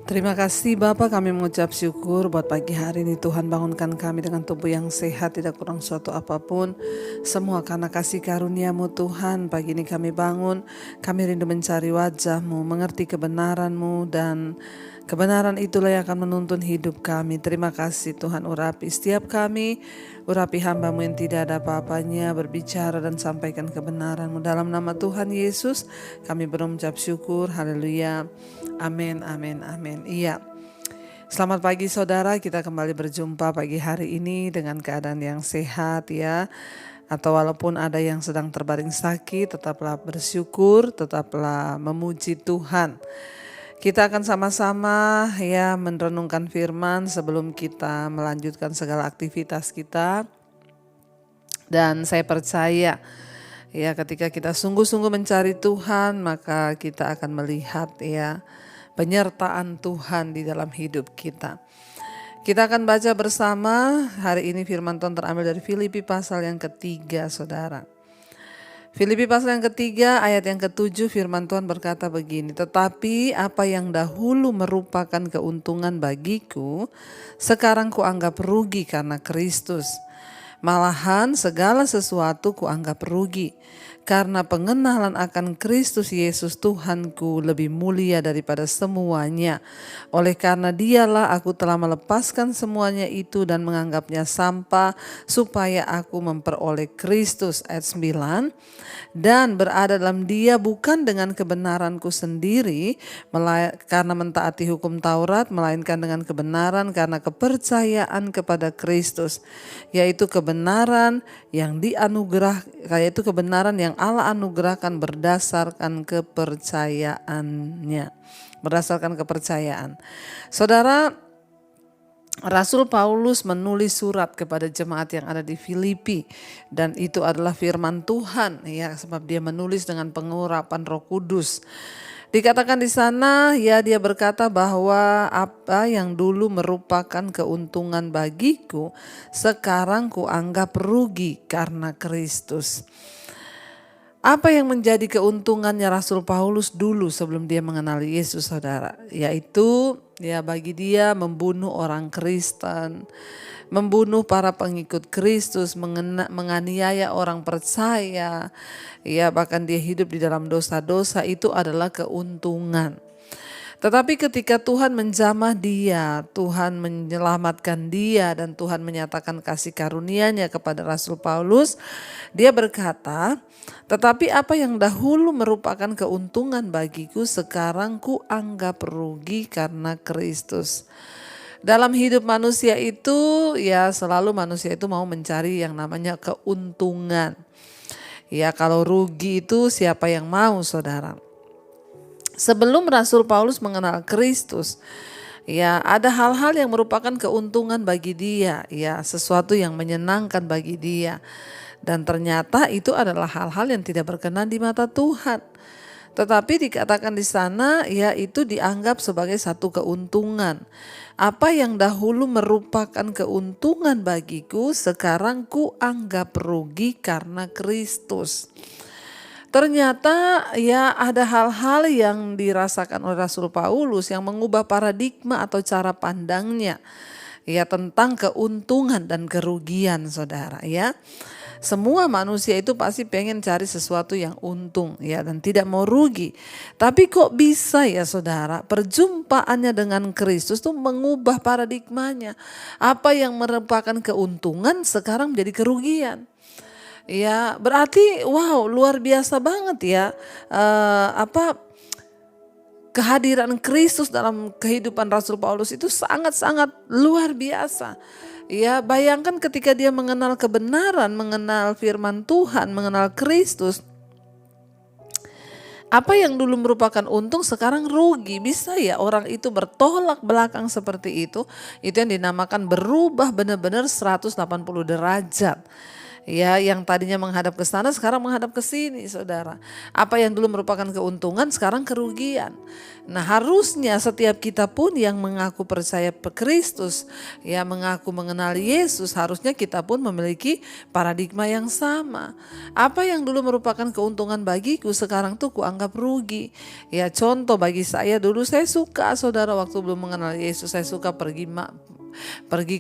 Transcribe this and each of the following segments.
Terima kasih Bapak, kami mengucap syukur buat pagi hari ini. Tuhan bangunkan kami dengan tubuh yang sehat, tidak kurang suatu apapun. Semua karena kasih karunia-Mu Tuhan. Pagi ini kami bangun, kami rindu mencari wajah-Mu, mengerti kebenaran-Mu, dan kebenaran itulah yang akan menuntun hidup kami. Terima kasih Tuhan, urapi setiap kami, urapi hamba-Mu yang tidak ada apa-apanya, berbicara dan sampaikan kebenaran-Mu. Dalam nama Tuhan Yesus kami berucap syukur, haleluya, amin, amin, amin. Iya, selamat pagi saudara, kita kembali berjumpa pagi hari ini dengan keadaan yang sehat ya. Atau walaupun ada yang sedang terbaring sakit, tetaplah bersyukur, tetaplah memuji Tuhan. Kita akan sama-sama ya merenungkan firman sebelum kita melanjutkan segala aktivitas kita. Dan saya percaya ya ketika kita sungguh-sungguh mencari Tuhan, maka kita akan melihat ya penyertaan Tuhan di dalam hidup kita. Kita akan baca bersama hari ini firman Tuhan terambil dari Filipi pasal yang ketiga saudara. Filipi pasal yang ketiga ayat yang ketujuh, firman Tuhan berkata begini, tetapi apa yang dahulu merupakan keuntungan bagiku, sekarang kuanggap rugi karena Kristus. Malahan segala sesuatu kuanggap rugi, karena pengenalan akan Kristus Yesus Tuhanku lebih mulia daripada semuanya. Oleh karena dialah aku telah melepaskan semuanya itu dan menganggapnya sampah, supaya aku memperoleh Kristus. Ayat 9, dan berada dalam dia bukan dengan kebenaranku sendiri, karena mentaati hukum Taurat, melainkan dengan kebenaran karena kepercayaan kepada Kristus, yaitu kebenaran yang yaitu kebenaran yang Allah anugerahkan berdasarkan kepercayaannya. Berdasarkan kepercayaan. Saudara, Rasul Paulus menulis surat kepada jemaat yang ada di Filipi, dan itu adalah firman Tuhan ya, sebab dia menulis dengan pengurapan Roh Kudus. Dikatakan di sana ya, dia berkata bahwa apa yang dulu merupakan keuntungan bagiku, sekarang kuanggap rugi karena Kristus. Apa yang menjadi keuntungannya Rasul Paulus dulu sebelum dia mengenali Yesus saudara? Yaitu ya bagi dia membunuh orang Kristen, membunuh para pengikut Kristus, menganiaya orang percaya, ya bahkan dia hidup di dalam dosa-dosa, itu adalah keuntungan. Tetapi ketika Tuhan menjamah dia, Tuhan menyelamatkan dia, dan Tuhan menyatakan kasih karunia-Nya kepada Rasul Paulus, dia berkata, tetapi apa yang dahulu merupakan keuntungan bagiku, sekarang kuanggap rugi karena Kristus. Dalam hidup manusia itu ya selalu manusia itu mau mencari yang namanya keuntungan. Ya kalau rugi itu siapa yang mau saudara? Sebelum Rasul Paulus mengenal Kristus, ya ada hal-hal yang merupakan keuntungan bagi dia, ya sesuatu yang menyenangkan bagi dia. Dan ternyata itu adalah hal-hal yang tidak berkenan di mata Tuhan. Tetapi dikatakan di sana ya itu dianggap sebagai satu keuntungan. Apa yang dahulu merupakan keuntungan bagiku, sekarang kuanggap rugi karena Kristus. Ternyata ya ada hal-hal yang dirasakan oleh Rasul Paulus yang mengubah paradigma atau cara pandangnya ya tentang keuntungan dan kerugian saudara ya. Semua manusia itu pasti pengen cari sesuatu yang untung ya dan tidak mau rugi. Tapi kok bisa ya saudara, perjumpaannya dengan Kristus tuh mengubah paradigmanya. Apa yang merupakan keuntungan sekarang menjadi kerugian. Ya berarti wow luar biasa banget ya kehadiran Kristus dalam kehidupan Rasul Paulus itu sangat-sangat luar biasa. Ya bayangkan ketika dia mengenal kebenaran, mengenal firman Tuhan, mengenal Kristus. Apa yang dulu merupakan untung sekarang rugi. Bisa ya orang itu bertolak belakang seperti itu. Itu yang dinamakan berubah benar-benar 180 derajat. Ya, yang tadinya menghadap ke sana sekarang menghadap ke sini, saudara. Apa yang dulu merupakan keuntungan sekarang kerugian. Nah, harusnya setiap kita pun yang mengaku percaya ke Kristus, ya mengaku mengenal Yesus, harusnya kita pun memiliki paradigma yang sama. Apa yang dulu merupakan keuntungan bagiku sekarang tuh kuanggap rugi. Ya, contoh bagi saya, dulu saya suka, saudara, waktu belum mengenal Yesus, saya suka pergi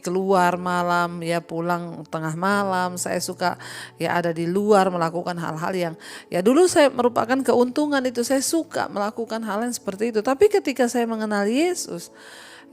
keluar malam, ya pulang tengah malam. Saya suka ya ada di luar melakukan hal-hal yang ya dulu saya merupakan keuntungan itu, saya suka melakukan hal yang seperti itu. Tapi ketika saya mengenal Yesus,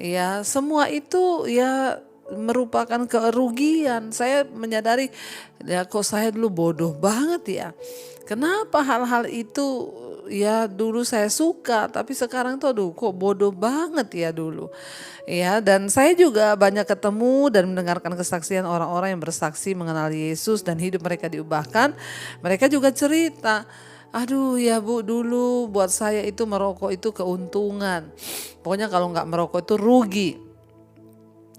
ya semua itu ya merupakan kerugian. Saya menyadari ya kok saya dulu bodoh banget ya. Kenapa hal-hal itu ya dulu saya suka, tapi sekarang tuh aduh kok bodoh banget ya dulu. Ya, dan saya juga banyak ketemu dan mendengarkan kesaksian orang-orang yang bersaksi mengenal Yesus dan hidup mereka diubahkan. Mereka juga cerita, aduh ya Bu, dulu buat saya itu merokok itu keuntungan. Pokoknya kalau nggak merokok itu rugi.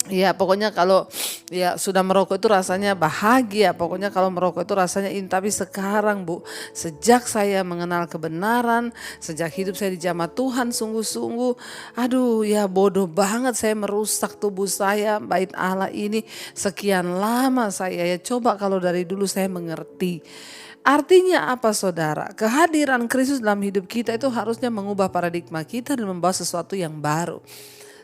Ya pokoknya kalau ya sudah merokok itu rasanya bahagia. Pokoknya kalau merokok itu rasanya ini. Tapi sekarang Bu, sejak saya mengenal kebenaran, sejak hidup saya di jamaah Tuhan sungguh-sungguh, aduh ya bodoh banget saya merusak tubuh saya, bait Allah ini sekian lama saya ya. Coba kalau dari dulu saya mengerti. Artinya apa saudara? Kehadiran Kristus dalam hidup kita itu harusnya mengubah paradigma kita dan membawa sesuatu yang baru.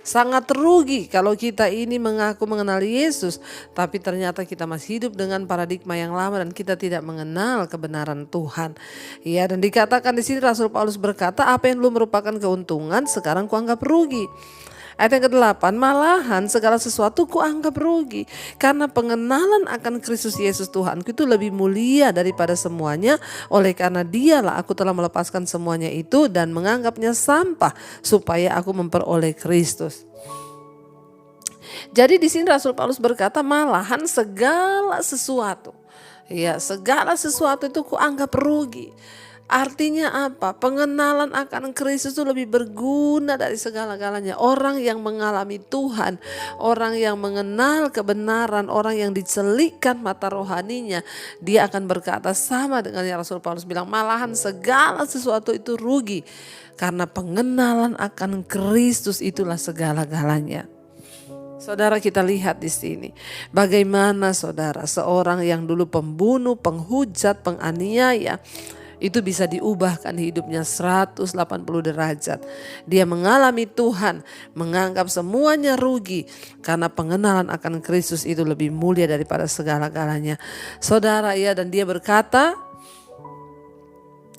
Sangat rugi kalau kita ini mengaku mengenal Yesus, tapi ternyata kita masih hidup dengan paradigma yang lama dan kita tidak mengenal kebenaran Tuhan. Ya, dan dikatakan di sini Rasul Paulus berkata, apa yang dulu merupakan keuntungan sekarang kuanggap rugi. Ayat yang ke-8, malahan segala sesuatu kuanggap rugi karena pengenalan akan Kristus Yesus Tuhanku itu lebih mulia daripada semuanya. Oleh karena dialah aku telah melepaskan semuanya itu dan menganggapnya sampah supaya aku memperoleh Kristus. Jadi di sini Rasul Paulus berkata malahan segala sesuatu, ya segala sesuatu itu kuanggap rugi. Artinya apa? Pengenalan akan Kristus itu lebih berguna dari segala-galanya. Orang yang mengalami Tuhan, orang yang mengenal kebenaran, orang yang dicelikkan mata rohaninya, dia akan berkata sama dengan yang Rasul Paulus bilang, malahan segala sesuatu itu rugi. Karena pengenalan akan Kristus itulah segala-galanya. Saudara, kita lihat di sini bagaimana saudara seorang yang dulu pembunuh, penghujat, penganiaya itu bisa diubahkan hidupnya 180 derajat. Dia mengalami Tuhan, menganggap semuanya rugi karena pengenalan akan Kristus itu lebih mulia daripada segala-galanya. Saudara ya, dan dia berkata,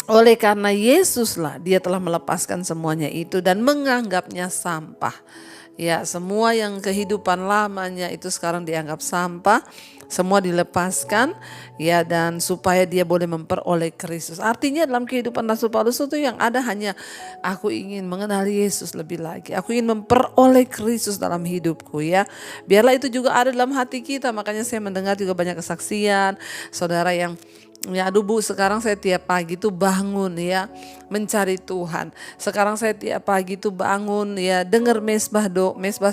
oleh karena Yesuslah dia telah melepaskan semuanya itu dan menganggapnya sampah. Ya, semua yang kehidupan lamanya itu sekarang dianggap sampah. Semua dilepaskan ya, dan supaya dia boleh memperoleh Kristus. Artinya dalam kehidupan Rasul Paulus itu yang ada hanya aku ingin mengenali Yesus lebih lagi. Aku ingin memperoleh Kristus dalam hidupku ya. Biarlah itu juga ada dalam hati kita. Makanya saya mendengar juga banyak kesaksian saudara yang ya aduh Bu, sekarang saya tiap pagi tuh bangun ya mencari Tuhan. Sekarang saya tiap pagi tuh bangun ya dengar mesbah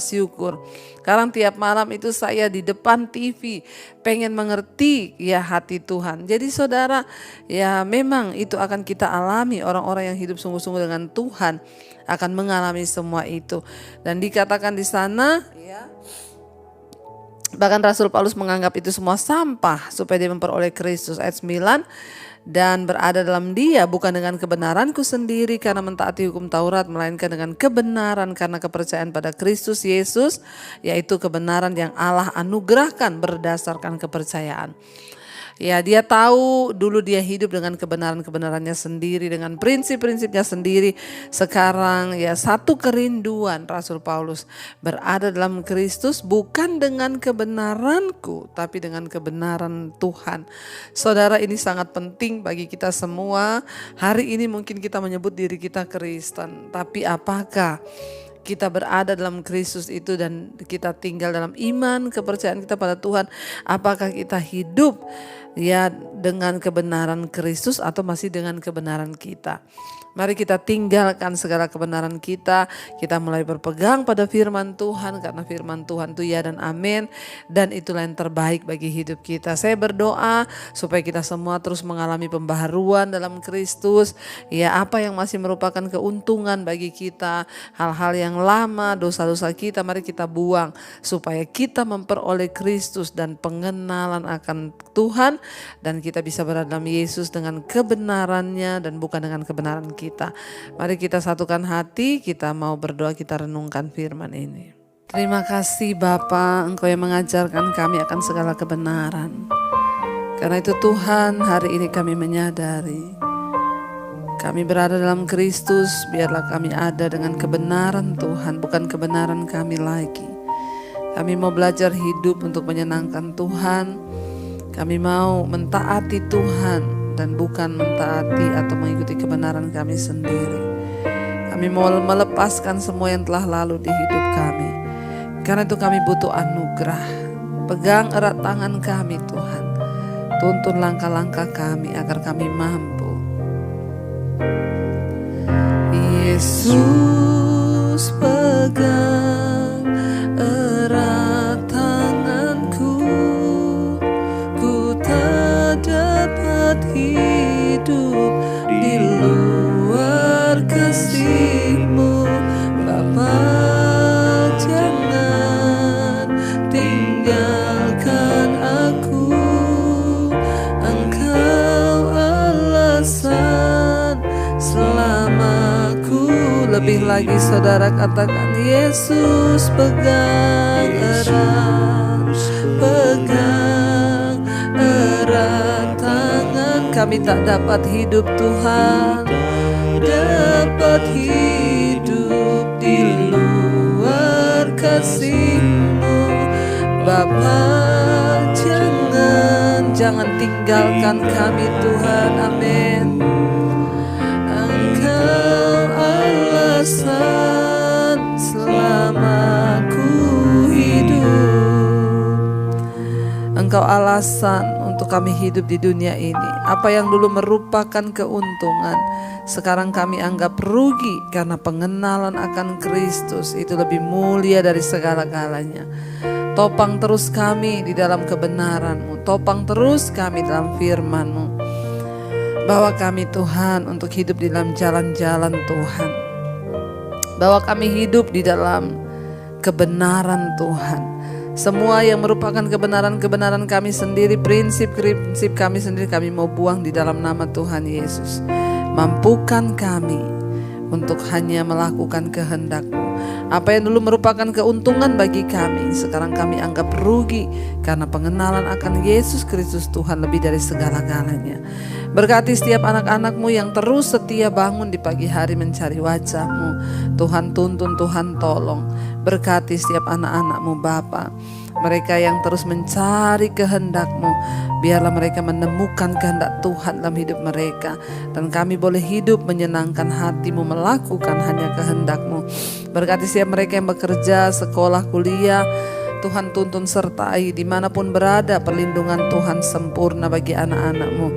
syukur. Sekarang tiap malam itu saya di depan TV pengen mengerti ya hati Tuhan. Jadi saudara ya memang itu akan kita alami, orang-orang yang hidup sungguh-sungguh dengan Tuhan akan mengalami semua itu. Dan dikatakan di sana ya, bahkan Rasul Paulus menganggap itu semua sampah supaya dia memperoleh Kristus. Ayat 9, dan berada dalam dia bukan dengan kebenaranku sendiri karena mentaati hukum Taurat, melainkan dengan kebenaran karena kepercayaan pada Kristus Yesus, yaitu kebenaran yang Allah anugerahkan berdasarkan kepercayaan. Ya, dia tahu dulu dia hidup dengan kebenaran-kebenarannya sendiri, dengan prinsip-prinsipnya sendiri. Sekarang ya satu kerinduan Rasul Paulus berada dalam Kristus bukan dengan kebenaranku tapi dengan kebenaran Tuhan. Saudara, ini sangat penting bagi kita semua. Hari ini mungkin kita menyebut diri kita Kristen, tapi apakah kita berada dalam Kristus itu dan kita tinggal dalam iman, kepercayaan kita pada Tuhan, apakah kita hidup ya dengan kebenaran Kristus atau masih dengan kebenaran kita. Mari kita tinggalkan segala kebenaran kita mulai berpegang pada firman Tuhan, karena firman Tuhan itu ya dan amin, dan itulah yang terbaik bagi hidup kita. Saya berdoa supaya kita semua terus mengalami pembaharuan dalam Kristus, ya apa yang masih merupakan keuntungan bagi kita, hal-hal yang lama, dosa-dosa kita mari kita buang, supaya kita memperoleh Kristus dan pengenalan akan Tuhan, dan kita bisa berada dalam Yesus dengan kebenarannya dan bukan dengan kebenaran kita. Mari kita satukan hati, kita mau berdoa, kita renungkan firman ini. Terima kasih Bapa, Engkau yang mengajarkan kami akan segala kebenaran. Karena itu Tuhan, hari ini kami menyadari kami berada dalam Kristus, biarlah kami ada dengan kebenaran Tuhan, bukan kebenaran kami lagi. Kami mau belajar hidup untuk menyenangkan Tuhan. Kami mau mentaati Tuhan dan bukan mentaati atau mengikuti kebenaran kami sendiri. Kami mau melepaskan semua yang telah lalu di hidup kami. Karena itu kami butuh anugerah. Pegang erat tangan kami Tuhan. Tuntun langkah-langkah kami agar kami mampu. Yesus pegang erat tanganku. Ku tak dapat hidup di luar kasih-Mu, Bapa. Jangan tinggalkan aku. Engkau alasan selamaku. Lebih lagi saudara katakan, Yesus pegang erat, pegang erat tangan. Kami tak dapat hidup Tuhan, dapat hidup di luar kasih-Mu, Bapa. Jangan tinggalkan kami Tuhan, amin. Engkau alasan selamaku hidup. Engkau alasan untuk kami hidup di dunia ini. Apa yang dulu merupakan keuntungan, sekarang kami anggap rugi karena pengenalan akan Kristus itu lebih mulia dari segala-galanya. Topang terus kami di dalam kebenaran-Mu, topang terus kami dalam firman-Mu. Bawa kami Tuhan untuk hidup di dalam jalan-jalan Tuhan. Bawa kami hidup di dalam kebenaran Tuhan. Semua yang merupakan kebenaran-kebenaran kami sendiri, prinsip-prinsip kami sendiri, kami mau buang di dalam nama Tuhan Yesus. Mampukan kami untuk hanya melakukan kehendak-Mu. Apa yang dulu merupakan keuntungan bagi kami, sekarang kami anggap rugi karena pengenalan akan Yesus Kristus Tuhan lebih dari segala-galanya. Berkati setiap anak-anak-Mu yang terus setia bangun di pagi hari mencari wajah-Mu. Tuhan tuntun, Tuhan tolong. Berkati setiap anak-anak-Mu Bapa, mereka yang terus mencari kehendak-Mu. Biarlah mereka menemukan kehendak Tuhan dalam hidup mereka, dan kami boleh hidup menyenangkan hati-Mu, melakukan hanya kehendak-Mu. Berkati setiap mereka yang bekerja, sekolah, kuliah, Tuhan tuntun sertai dimanapun berada. Perlindungan Tuhan sempurna bagi anak-anak-Mu.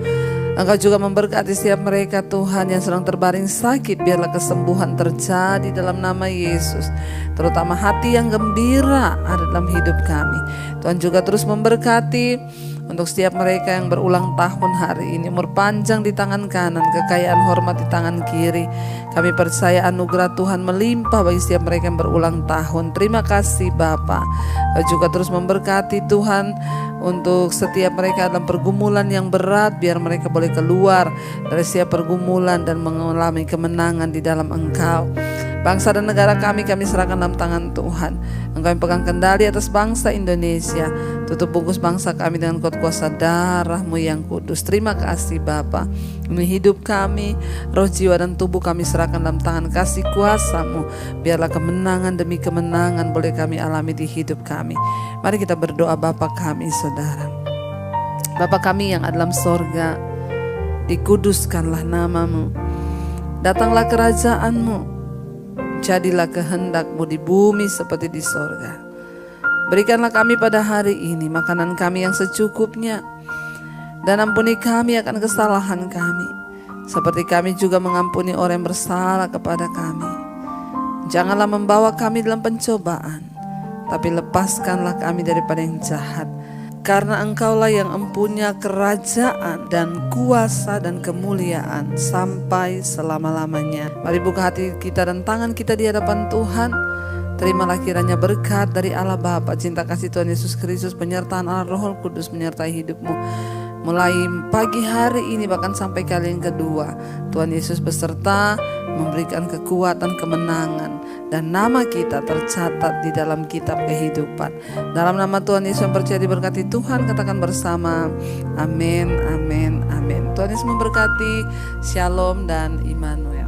Engkau juga memberkati setiap mereka Tuhan yang sedang terbaring sakit. Biarlah kesembuhan terjadi dalam nama Yesus. Terutama hati yang gembira ada dalam hidup kami. Tuhan juga terus memberkati untuk setiap mereka yang berulang tahun hari ini. Umur panjang di tangan kanan, kekayaan hormat di tangan kiri. Kami percaya anugerah Tuhan melimpah bagi setiap mereka yang berulang tahun. Terima kasih Bapa. Juga terus memberkati Tuhan untuk setiap mereka dalam pergumulan yang berat. Biar mereka boleh keluar dari setiap pergumulan dan mengalami kemenangan di dalam Engkau. Bangsa dan negara kami serahkan dalam tangan Tuhan. Engkau yang pegang kendali atas bangsa Indonesia. Tutup bungkus bangsa kami dengan kuasa darah-Mu yang kudus. Terima kasih Bapa. Demi hidup kami, roh, jiwa, dan tubuh kami serahkan dalam tangan kasih kuasa-Mu. Biarlah kemenangan demi kemenangan boleh kami alami di hidup kami. Mari kita berdoa. Bapa kami, saudara. Bapa kami yang ada dalam sorga, dikuduskanlah nama-Mu. Datanglah kerajaan-Mu. jadilah kehendak-Mu di bumi seperti di sorga. Berikanlah kami pada hari ini makanan kami yang secukupnya, dan ampuni kami akan kesalahan kami, seperti kami juga mengampuni orang yang bersalah kepada kami. Janganlah membawa kami dalam pencobaan, tapi lepaskanlah kami daripada yang jahat. Karena Engkaulah yang empunya kerajaan dan kuasa dan kemuliaan sampai selama-lamanya. Mari buka hati kita dan tangan kita di hadapan Tuhan. Terimalah kiranya berkat dari Allah Bapa, cinta kasih Tuhan Yesus Kristus, penyertaan Allah Roh Kudus menyertai hidupmu. Mulai pagi hari ini bahkan sampai kali yang kedua, Tuhan Yesus beserta memberikan kekuatan, kemenangan, dan nama kita tercatat di dalam kitab kehidupan. Dalam nama Tuhan Yesus yang percaya diberkati Tuhan, katakan bersama, amin, amin, amin. Tuhan Yesus memberkati, shalom dan Immanuel.